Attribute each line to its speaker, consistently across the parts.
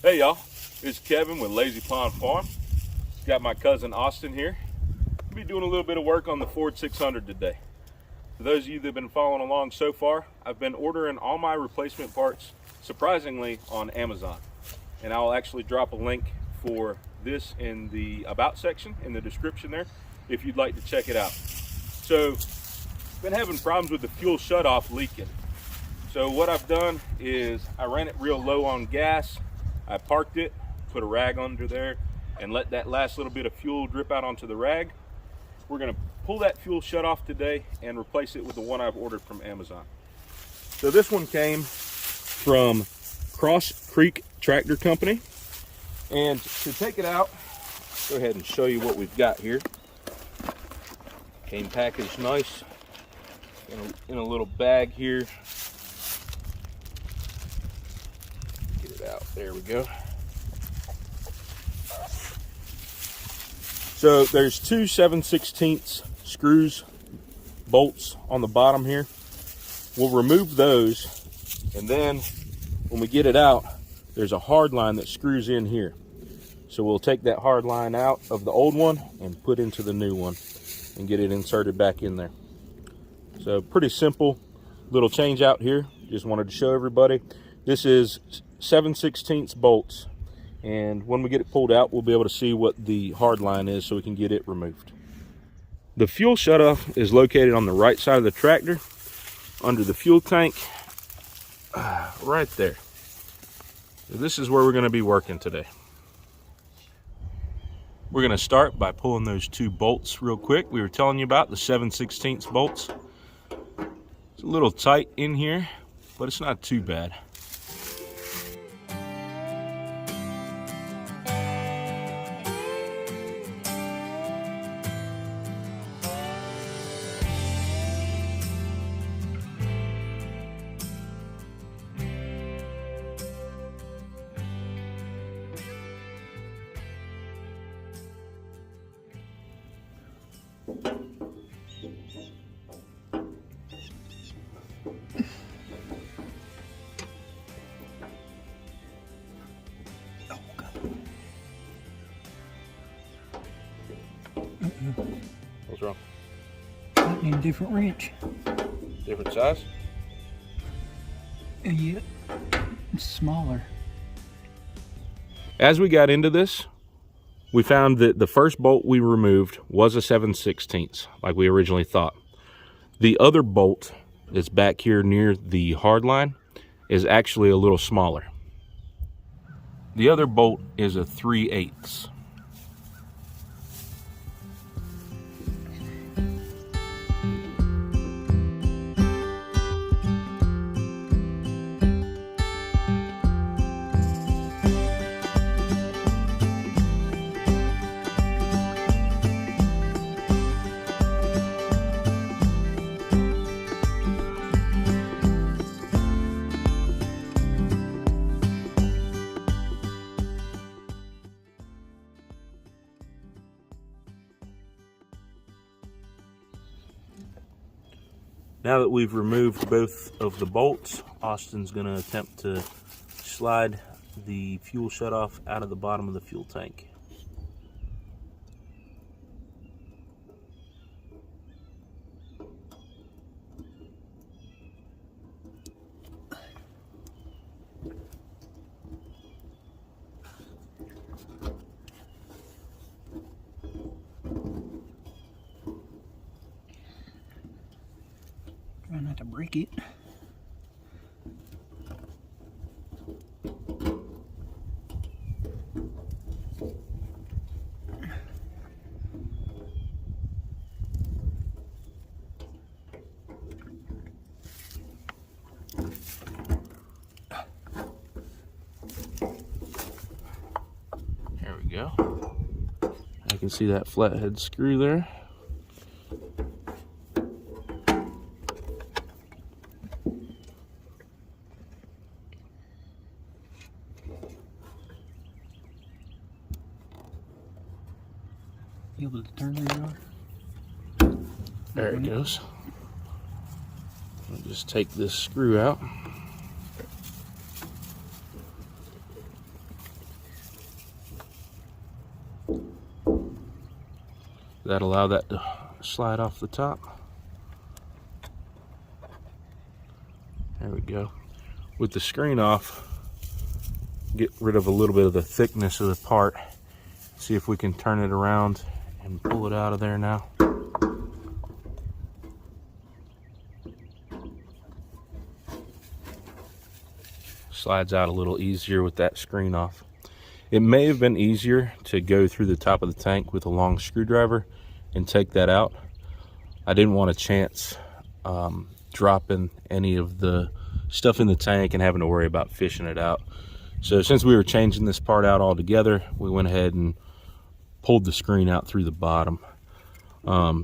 Speaker 1: Hey y'all, it's Kevin with Lazy Pond Farm. Got my cousin Austin here. We'll be doing a little bit of work on the Ford 600 today. For those of you that have been following along so far, I've been ordering all my replacement parts, surprisingly, on Amazon. And I'll actually drop a link for this in the About section, in the description there, if you'd like to check it out. So, been having problems with the fuel shutoff leaking. So what I've done is I ran it real low on gas. I parked it, put a rag under there, and let that last little bit of fuel drip out onto the rag. We're gonna pull that fuel shutoff today and replace it with the one I've ordered from Amazon. So this one came from Cross Creek Tractor Company. And to take it out, go ahead and show you what we've got here. Came packaged nice in a little bag here. Out. There we go. So there's two 7/16 screws, bolts on the bottom here. We'll remove those, and then when we get it out, there's a hard line that screws in here. So we'll take that hard line out of the old one and put into the new one and get it inserted back in there. So pretty simple little change out here. Just wanted to show everybody. This is 7/16 bolts, and when we get it pulled out, we'll be able to see what the hard line is so we can get it removed. The fuel shutoff is located on the right side of the tractor, under the fuel tank, right there. So this is where we're going to be working today. We're going to start by pulling those two bolts real quick. We were telling you about the 7/16 bolts. It's a little tight in here, but it's not too bad. What's wrong?
Speaker 2: I need a different wrench.
Speaker 1: Different size?
Speaker 2: Yeah, it's smaller.
Speaker 1: As we got into this, we found that the first bolt we removed was a 7/16, like we originally thought. The other bolt that's back here near the hard line is actually a little smaller. The other bolt is a 3/8. Now that we've removed both of the bolts, Austin's going to attempt to slide the fuel shutoff out of the bottom of the fuel tank.
Speaker 2: Try not to break it.
Speaker 1: There we go. I can see that flathead screw there.
Speaker 2: You able to turn the yard?
Speaker 1: There it goes. I'll just take this screw out. That allow that to slide off the top. There we go. With the screen off, get rid of a little bit of the thickness of the part. See if we can turn it around and pull it out of there now. Slides out a little easier with that screen off. It may have been easier to go through the top of the tank with a long screwdriver and take that out. I didn't want a chance dropping any of the stuff in the tank and having to worry about fishing it out. So since we were changing this part out altogether, we went ahead and pulled the screen out through the bottom.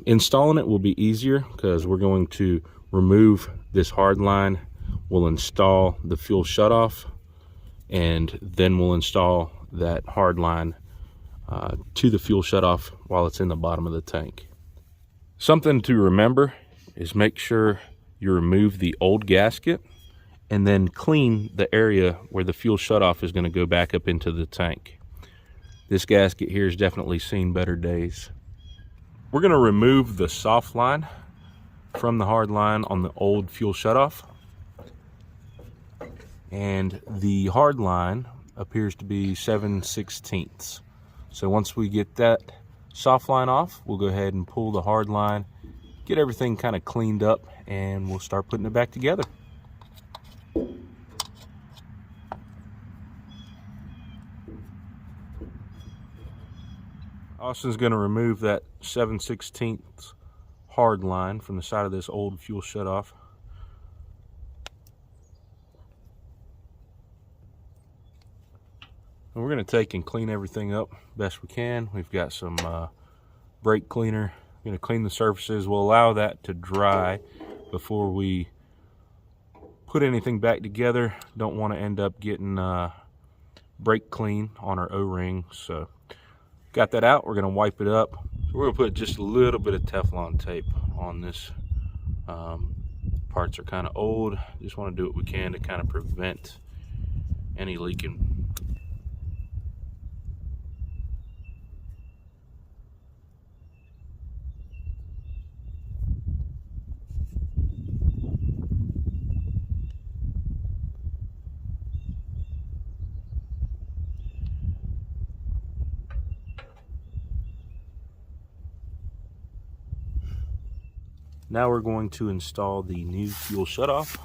Speaker 1: Installing it will be easier because we're going to remove this hard line. We'll install the fuel shutoff, and then we'll install that hard line to the fuel shutoff while it's in the bottom of the tank. Something to remember is make sure you remove the old gasket and then clean the area where the fuel shutoff is going to go back up into the tank. This gasket here has definitely seen better days. We're going to remove the soft line from the hard line on the old fuel shutoff. And the hard line appears to be 7/16. So once we get that soft line off, we'll go ahead and pull the hard line, get everything kind of cleaned up, and we'll start putting it back together. Austin's going to remove that 7/16 hard line from the side of this old fuel shutoff. And we're going to take and clean everything up best we can. We've got some brake cleaner. We're going to clean the surfaces. We'll allow that to dry before we put anything back together. Don't want to end up getting brake clean on our O-ring. So got that out. We're going to wipe it up. So we're going to put just a little bit of Teflon tape on this. Parts are kind of old. Just want to do what we can to kind of prevent any leaking. Now we're going to install the new fuel shutoff.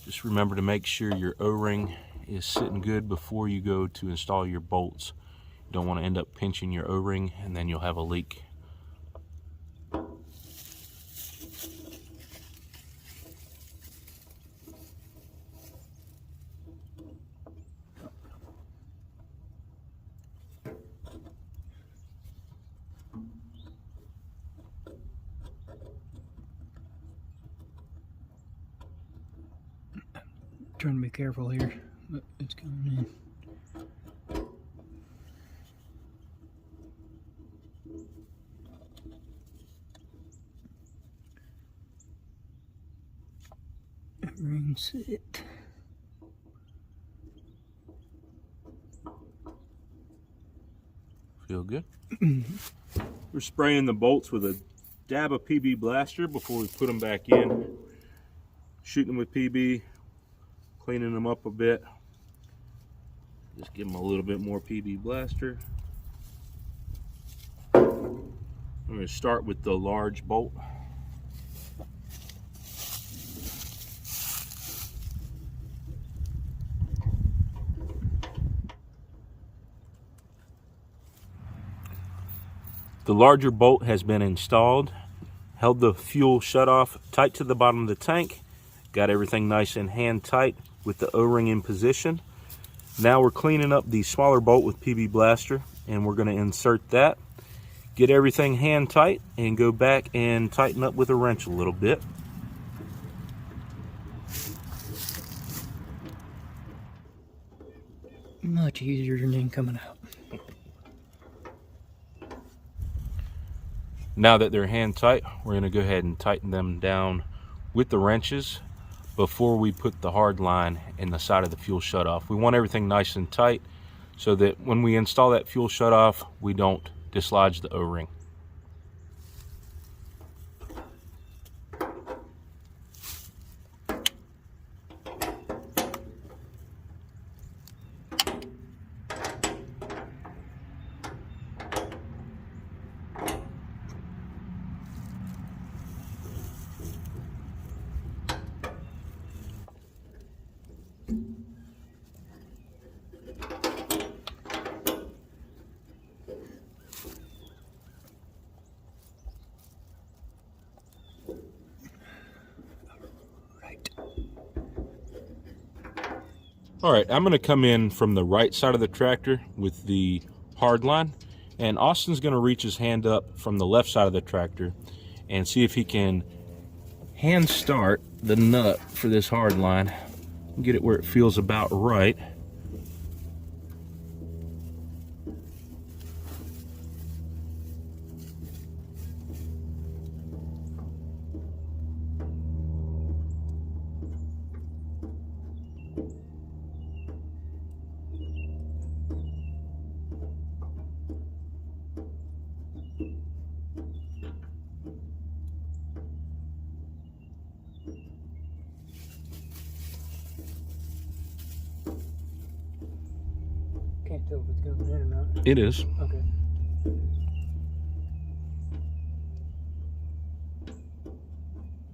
Speaker 1: Just remember to make sure your O-ring is sitting good before you go to install your bolts. You don't want to end up pinching your O-ring and then you'll have a leak.
Speaker 2: Trying to be careful here, but it's coming in. Rinse it.
Speaker 1: Feel good? We're spraying the bolts with a dab of PB Blaster before we put them back in. Shooting them with PB. Cleaning them up a bit. Just give them a little bit more PB Blaster. I'm going to start with the large bolt. The larger bolt has been installed. Held the fuel shutoff tight to the bottom of the tank. Got everything nice and hand tight with the O-ring in position. Now we're cleaning up the smaller bolt with PB Blaster, and we're going to insert that, get everything hand tight, and go back and tighten up with a wrench a little bit.
Speaker 2: Much easier than them coming out.
Speaker 1: Now that they're hand tight, we're going to go ahead and tighten them down with the wrenches before we put the hard line in the side of the fuel shutoff. We want everything nice and tight so that when we install that fuel shutoff, we don't dislodge the O-ring. All right, I'm gonna come in from the right side of the tractor with the hard line, and Austin's gonna reach his hand up from the left side of the tractor and see if he can hand start the nut for this hard line, get it where it feels about right.
Speaker 2: Can't tell if it's going in or not.
Speaker 1: It is.
Speaker 2: Okay.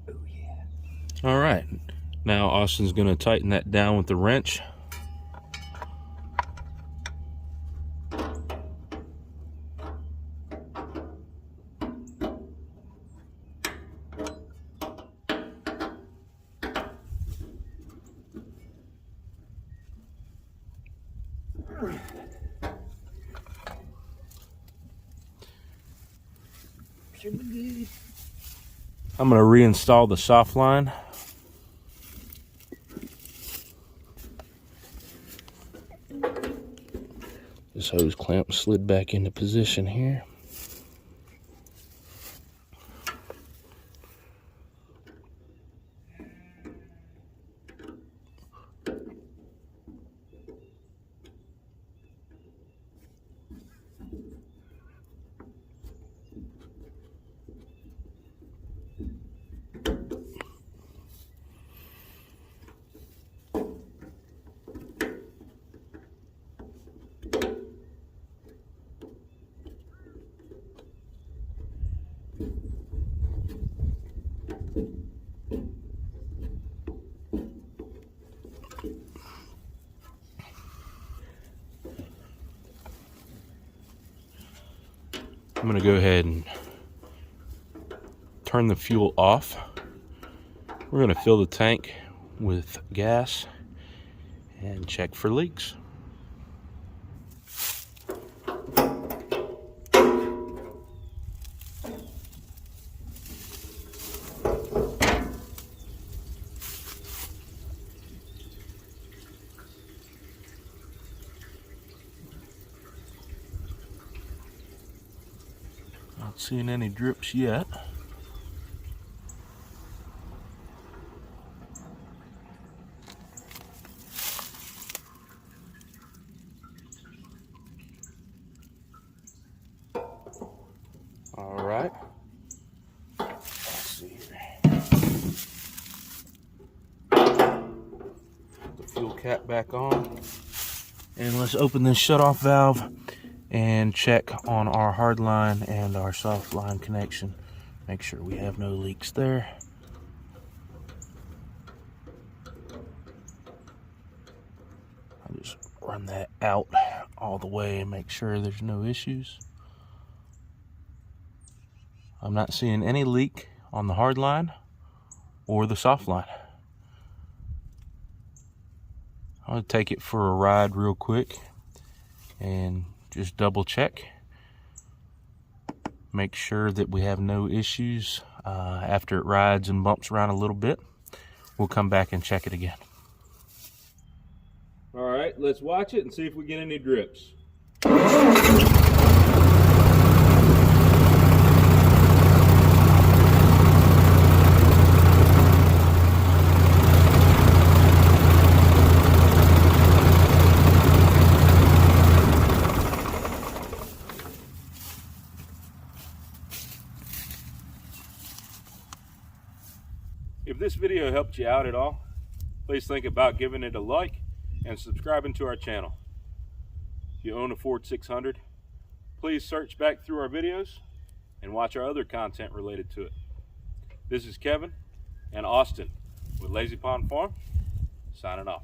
Speaker 2: Oh yeah.
Speaker 1: All right, now Austin's gonna tighten that down with the wrench.
Speaker 2: Should be good.
Speaker 1: I'm gonna reinstall the soft line. This hose clamp slid back into position here. I'm gonna go ahead and turn the fuel off. We're gonna fill the tank with gas and check for leaks. Not seeing any drips yet. All right. Let's see here. Put the fuel cap back on. And let's open this shutoff valve and check on our hard line and our soft line connection. Make sure we have no leaks there. I'll just run that out all the way and make sure there's no issues. I'm not seeing any leak on the hard line or the soft line. I'm gonna take it for a ride real quick and just double check. Make sure that we have no issues. After it rides and bumps around a little bit, we'll come back and check it again. All right, let's watch it and see if we get any drips. If this video helped you out at all, please think about giving it a like and subscribing to our channel. If you own a Ford 600, please search back through our videos and watch our other content related to it. This is Kevin and Austin with Lazy Pond Farm, signing off.